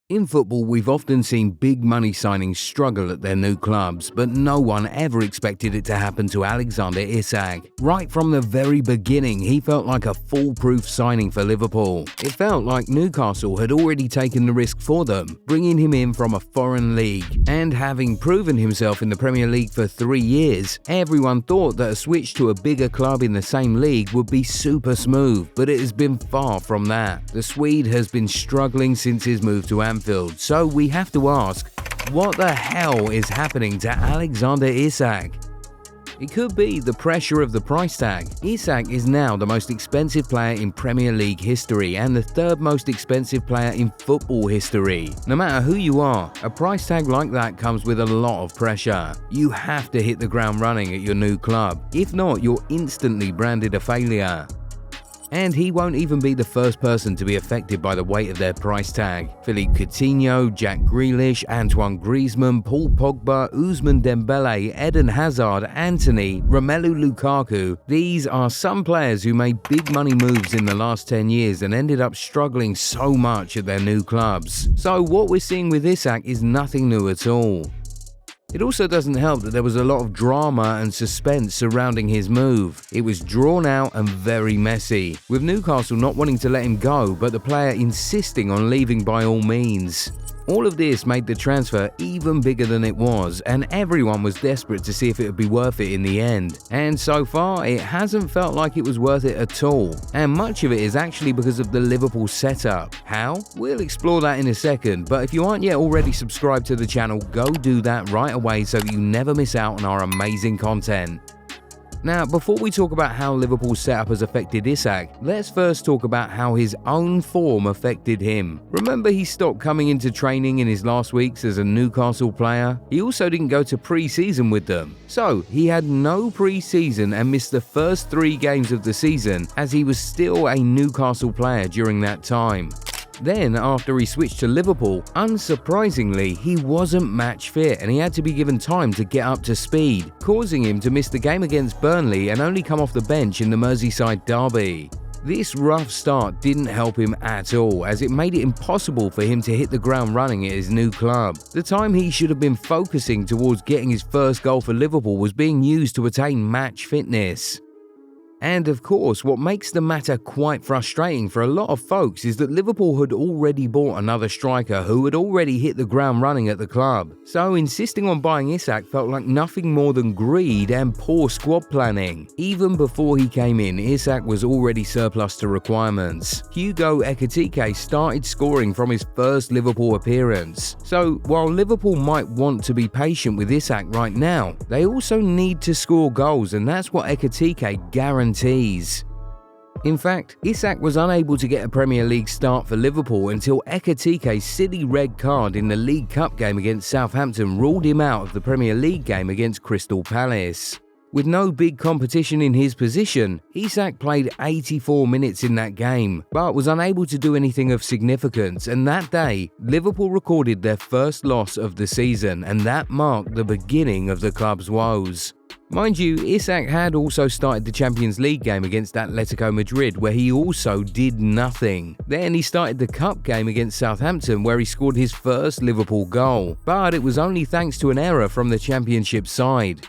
In football, we've often seen big money signings struggle at their new clubs, but no one ever expected it to happen to Alexander Isak. Right from the very beginning, he felt like a foolproof signing for Liverpool. It felt like Newcastle had already taken the risk for them, bringing him in from a foreign league. And having proven himself in the Premier League for 3 years, everyone thought that a switch to a bigger club in the same league would be super smooth, but it has been far from that. The Swede has been struggling since his move to Anfield, so we have to ask, what the hell is happening to Alexander Isak? It could be the pressure of the price tag. Isak is now the most expensive player in Premier League history and the third most expensive player in football history. No matter who you are, a price tag like that comes with a lot of pressure. You have to hit the ground running at your new club. If not, you're instantly branded a failure. And he won't even be the first person to be affected by the weight of their price tag. Philippe Coutinho, Jack Grealish, Antoine Griezmann, Paul Pogba, Ousmane Dembele, Eden Hazard, Antony, Romelu Lukaku. These are some players who made big money moves in the last 10 years and ended up struggling so much at their new clubs. So what we're seeing with Isak is nothing new at all. It also doesn't help that there was a lot of drama and suspense surrounding his move. It was drawn out and very messy, with Newcastle not wanting to let him go but the player insisting on leaving by all means. All of this made the transfer even bigger than it was, and everyone was desperate to see if it would be worth it in the end. And so far, it hasn't felt like it was worth it at all. And much of it is actually because of the Liverpool setup. How? We'll explore that in a second, but if you aren't yet already subscribed to the channel, go do that right away so that you never miss out on our amazing content. Now, before we talk about how Liverpool's setup has affected Isak, let's first talk about how his own form affected him. Remember, he stopped coming into training in his last weeks as a Newcastle player? He also didn't go to pre-season with them. So, he had no pre-season and missed the first 3 games of the season as he was still a Newcastle player during that time. Then, after he switched to Liverpool, unsurprisingly, he wasn't match fit and he had to be given time to get up to speed, causing him to miss the game against Burnley and only come off the bench in the Merseyside derby. This rough start didn't help him at all, as it made it impossible for him to hit the ground running at his new club. The time he should have been focusing towards getting his first goal for Liverpool was being used to attain match fitness. And of course, what makes the matter quite frustrating for a lot of folks is that Liverpool had already bought another striker who had already hit the ground running at the club. So insisting on buying Isak felt like nothing more than greed and poor squad planning. Even before he came in, Isak was already surplus to requirements. Hugo Ekitike started scoring from his first Liverpool appearance. So while Liverpool might want to be patient with Isak right now, they also need to score goals, and that's what Ekitike guarantees. In fact, Isak was unable to get a Premier League start for Liverpool until Ekitike's silly red card in the League Cup game against Southampton ruled him out of the Premier League game against Crystal Palace. With no big competition in his position, Isak played 84 minutes in that game, but was unable to do anything of significance, and that day, Liverpool recorded their first loss of the season, and that marked the beginning of the club's woes. Mind you, Isak had also started the Champions League game against Atletico Madrid, where he also did nothing. Then he started the Cup game against Southampton, where he scored his first Liverpool goal, but it was only thanks to an error from the Championship side.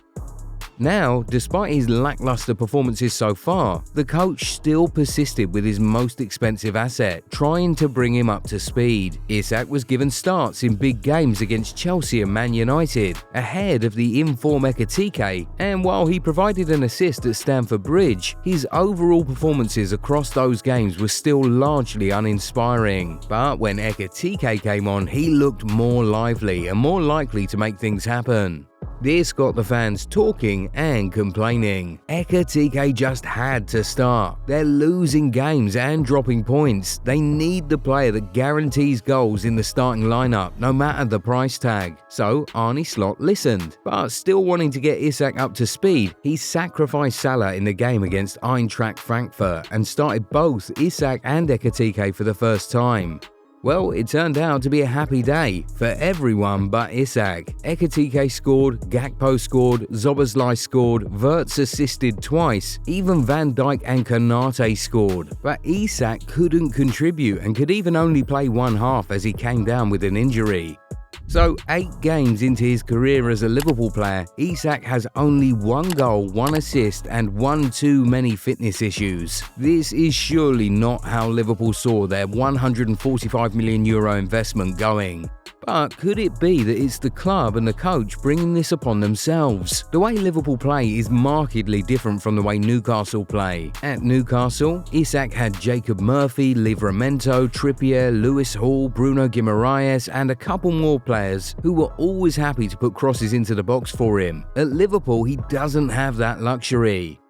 Now, despite his lackluster performances so far, the coach still persisted with his most expensive asset, trying to bring him up to speed. Isak was given starts in big games against Chelsea and Man United, ahead of the in-form Ekitike, and while he provided an assist at Stamford Bridge, his overall performances across those games were still largely uninspiring. But when Ekitike came on, he looked more lively and more likely to make things happen. This got the fans talking and complaining. Ekitike just had to start. They're losing games and dropping points. They need the player that guarantees goals in the starting lineup, no matter the price tag. So Arne Slot listened, but still wanting to get Isak up to speed, he sacrificed Salah in the game against Eintracht Frankfurt and started both Isak and Ekitike for the first time. Well, it turned out to be a happy day for everyone but Isak. Ekitike scored, Gakpo scored, Szoboszlai scored, Wirtz assisted twice, even Van Dijk and Konate scored. But Isak couldn't contribute and could even only play one half as he came down with an injury. So, 8 games into his career as a Liverpool player, Isak has only 1 goal, 1 assist and 1 too many fitness issues. This is surely not how Liverpool saw their €145 million investment going. But could it be that it's the club and the coach bringing this upon themselves? The way Liverpool play is markedly different from the way Newcastle play. At Newcastle, Isak had Jacob Murphy, Livramento, Trippier, Lewis Hall, Bruno Guimaraes and a couple more players who were always happy to put crosses into the box for him. At Liverpool, he doesn't have that luxury.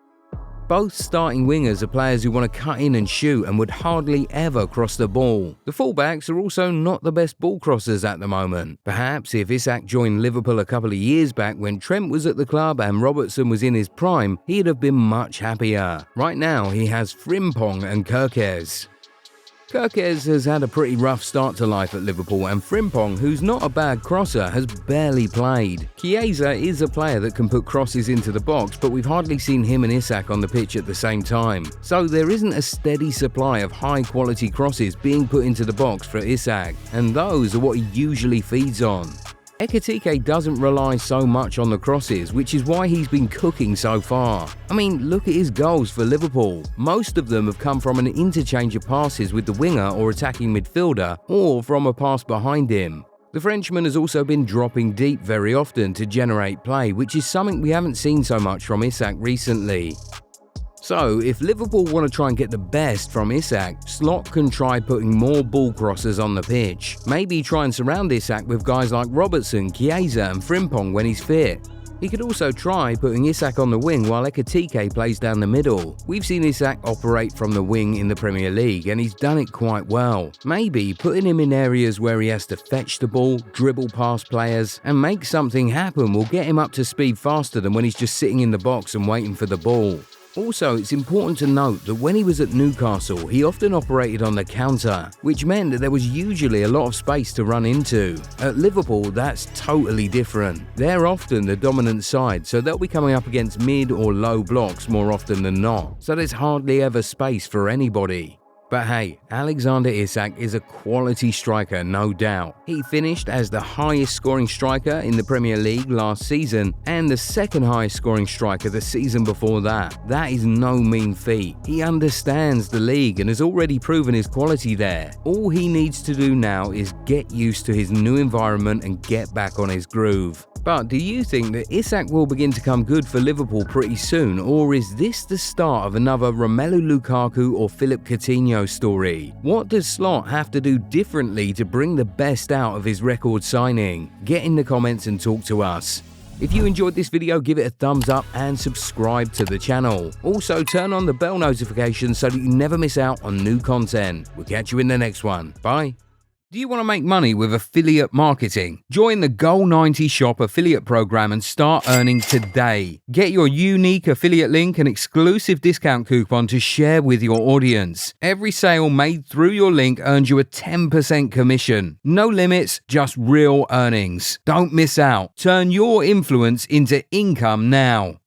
Both starting wingers are players who want to cut in and shoot and would hardly ever cross the ball. The fullbacks are also not the best ball crossers at the moment. Perhaps if Isak joined Liverpool a couple of years back when Trent was at the club and Robertson was in his prime, he'd have been much happier. Right now he has Frimpong and Kerkez. Kerkez has had a pretty rough start to life at Liverpool and Frimpong, who's not a bad crosser, has barely played. Chiesa is a player that can put crosses into the box, but we've hardly seen him and Isak on the pitch at the same time. So there isn't a steady supply of high-quality crosses being put into the box for Isak, and those are what he usually feeds on. Ekitike doesn't rely so much on the crosses, which is why he's been cooking so far. I mean, look at his goals for Liverpool. Most of them have come from an interchange of passes with the winger or attacking midfielder, or from a pass behind him. The Frenchman has also been dropping deep very often to generate play, which is something we haven't seen so much from Isak recently. So, if Liverpool want to try and get the best from Isak, Slot can try putting more ball crosses on the pitch. Maybe try and surround Isak with guys like Robertson, Chiesa and Frimpong when he's fit. He could also try putting Isak on the wing while Ekitike plays down the middle. We've seen Isak operate from the wing in the Premier League and he's done it quite well. Maybe putting him in areas where he has to fetch the ball, dribble past players and make something happen will get him up to speed faster than when he's just sitting in the box and waiting for the ball. Also, it's important to note that when he was at Newcastle, he often operated on the counter, which meant that there was usually a lot of space to run into. At Liverpool, that's totally different. They're often the dominant side, so they'll be coming up against mid or low blocks more often than not, so there's hardly ever space for anybody. But hey, Alexander Isak is a quality striker, no doubt. He finished as the highest scoring striker in the Premier League last season and the second highest scoring striker the season before that. That is no mean feat. He understands the league and has already proven his quality there. All he needs to do now is get used to his new environment and get back on his groove. But do you think that Isak will begin to come good for Liverpool pretty soon, or is this the start of another Romelu Lukaku or Philippe Coutinho story? What does Slot have to do differently to bring the best out of his record signing? Get in the comments and talk to us. If you enjoyed this video, give it a thumbs up and subscribe to the channel. Also, turn on the bell notification so that you never miss out on new content. We'll catch you in the next one. Bye. Do you want to make money with affiliate marketing? Join the Goal90 Shop affiliate program and start earning today. Get your unique affiliate link and exclusive discount coupon to share with your audience. Every sale made through your link earns you a 10% commission. No limits, just real earnings. Don't miss out. Turn your influence into income now.